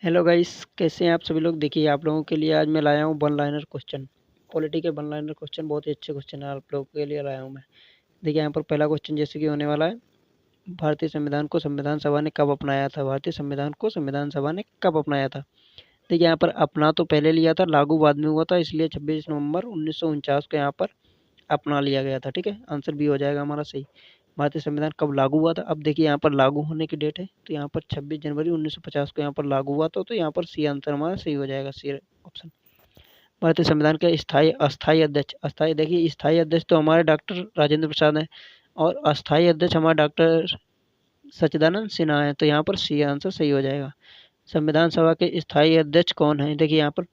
Hello guys, कैसे हैं आप सभी लोग। देखिए आप लोगों के लिए आज मैं लाया हूँ वन लाइनर क्वेश्चन। पॉलिटी के वन लाइनर क्वेश्चन बहुत ही अच्छे क्वेश्चन है, आप लोगों के लिए लाया हूँ मैं। देखिए यहाँ पर पहला क्वेश्चन जैसे कि होने वाला है, भारतीय संविधान को संविधान सभा ने कब अपनाया था। भारतीय संविधान को संविधान सभा ने कब अपनाया था। देखिए यहाँ पर अपना तो पहले लिया था, लागू बाद में हुआ था, इसलिए 26 नवंबर 1949 को यहाँ पर अपना लिया गया था। ठीक है, आंसर बी हो जाएगा हमारा सही। भारतीय संविधान कब लागू हुआ था। अब देखिए यहाँ पर लागू होने की डेट है, तो यहाँ पर 26 जनवरी 1950 को यहाँ पर लागू हुआ था, तो यहाँ पर सी आंसर हमारा सही हो जाएगा, सी ऑप्शन। भारतीय संविधान के स्थायी अस्थायी अध्यक्ष, अस्थायी देखिए स्थायी अध्यक्ष तो हमारे डॉक्टर राजेंद्र प्रसाद हैं, और अस्थायी अध्यक्ष हमारे डॉक्टर सच्चिदानंद सिन्हा है, तो यहाँ पर सी आंसर सही हो जाएगा। संविधान सभा के स्थायी अध्यक्ष कौन है। देखिए यहाँ पर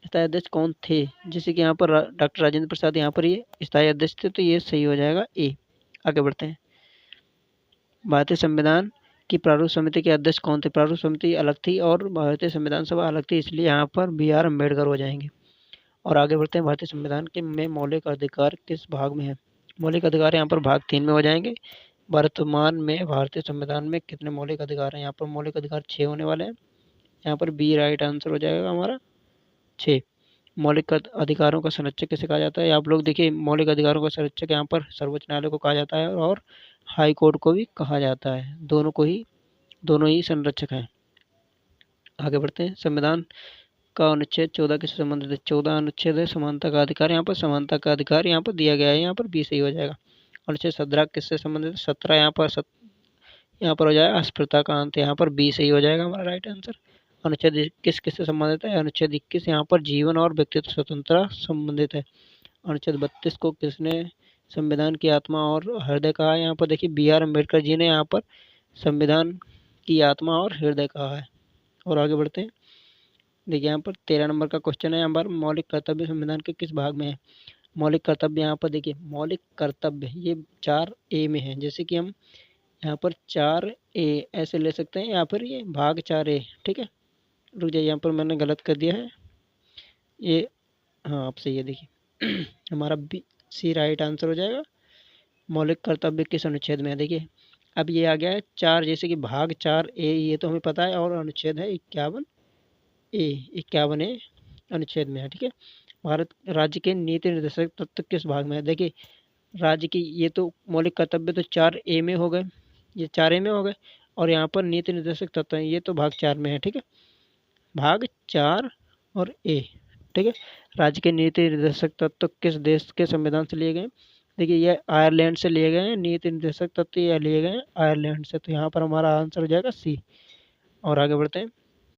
स्थायी अध्यक्ष कौन थे, जैसे कि यहाँ पर डॉक्टर राजेंद्र प्रसाद यहाँ पर ये स्थायी अध्यक्ष थे, तो ये सही हो जाएगा ए। आगे बढ़ते हैं। भारतीय संविधान की प्रारूप समिति के अध्यक्ष कौन थे। प्रारूप समिति अलग थी और भारतीय संविधान सभा अलग थी, इसलिए यहाँ पर बी आर अम्बेडकर हो जाएंगे। और आगे बढ़ते हैं। भारतीय संविधान के में मौलिक अधिकार किस भाग में है। मौलिक अधिकार यहाँ पर भाग 3 में हो जाएंगे। वर्तमान में भारतीय संविधान में कितने मौलिक अधिकार हैं। यहाँ पर मौलिक अधिकार 6 होने वाले हैं, यहाँ पर बी राइट आंसर हो जाएगा हमारा 6। मौलिक अधिकारों का संरक्षक किसे कहा जाता है। आप लोग देखिए, मौलिक अधिकारों का संरक्षक यहाँ पर सर्वोच्च न्यायालय को कहा जाता है और हाई कोर्ट को भी कहा जाता है, दोनों ही संरक्षक हैं। आगे बढ़ते हैं। संविधान का अनुच्छेद 14 किससे संबंधित है। 14 अनुच्छेद है समानता का अधिकार, यहाँ पर समानता का अधिकार यहाँ पर दिया गया है, यहाँ पर बी सही हो जाएगा। अनुच्छेद 17 किससे संबंधित है। 17 यहाँ पर हो जाएगा अस्पृश्यता का अंत, यहाँ पर बी सही हो जाएगा हमारा राइट आंसर। अनुच्छेद 21 किससे संबंधित है। अनुच्छेद 21 यहाँ पर जीवन और व्यक्तित्व स्वतंत्रता संबंधित है। अनुच्छेद 32 को किसने संविधान की आत्मा और हृदय कहा है। यहाँ पर देखिए बी आर अम्बेडकर जी ने यहाँ पर संविधान की आत्मा और हृदय कहा है। और आगे बढ़ते हैं। देखिए यहाँ पर 13 नंबर का क्वेश्चन है, यहाँ पर मौलिक कर्तव्य संविधान के किस भाग में है। मौलिक कर्तव्य यहाँ पर देखिए, मौलिक कर्तव्य ये 4A में है, जैसे कि हम यहाँ पर 4A ऐसे ले सकते हैं, यहाँ पर ये भाग 4A। ठीक है, रुक जाइए, यहाँ पर मैंने गलत कर दिया है ये। हाँ आप सही है, देखिए हमारा बी सी राइट आंसर हो जाएगा। मौलिक कर्तव्य किस अनुच्छेद में है। देखिए अब ये आ गया है 4, जैसे कि भाग 4A ये तो हमें पता है, और अनुच्छेद है 51A अनुच्छेद में है। ठीक है, भारत राज्य के नीति निर्देशक तत्व किस भाग में है। देखिए राज्य की ये तो मौलिक कर्तव्य तो 4A में हो गए, ये 4A में हो गए, और यहाँ पर नीति निर्देशक तत्व ये तो भाग 4 में है। ठीक है, भाग 4 और A। ठीक है, राज्य के नीति निर्देशक तत्व किस देश के संविधान से लिए गए। देखिए ये आयरलैंड से लिए गए हैं, नीति निर्देशक तत्व ये लिए गए हैं आयरलैंड से, तो यहाँ पर हमारा आंसर हो जाएगा सी। और आगे बढ़ते हैं।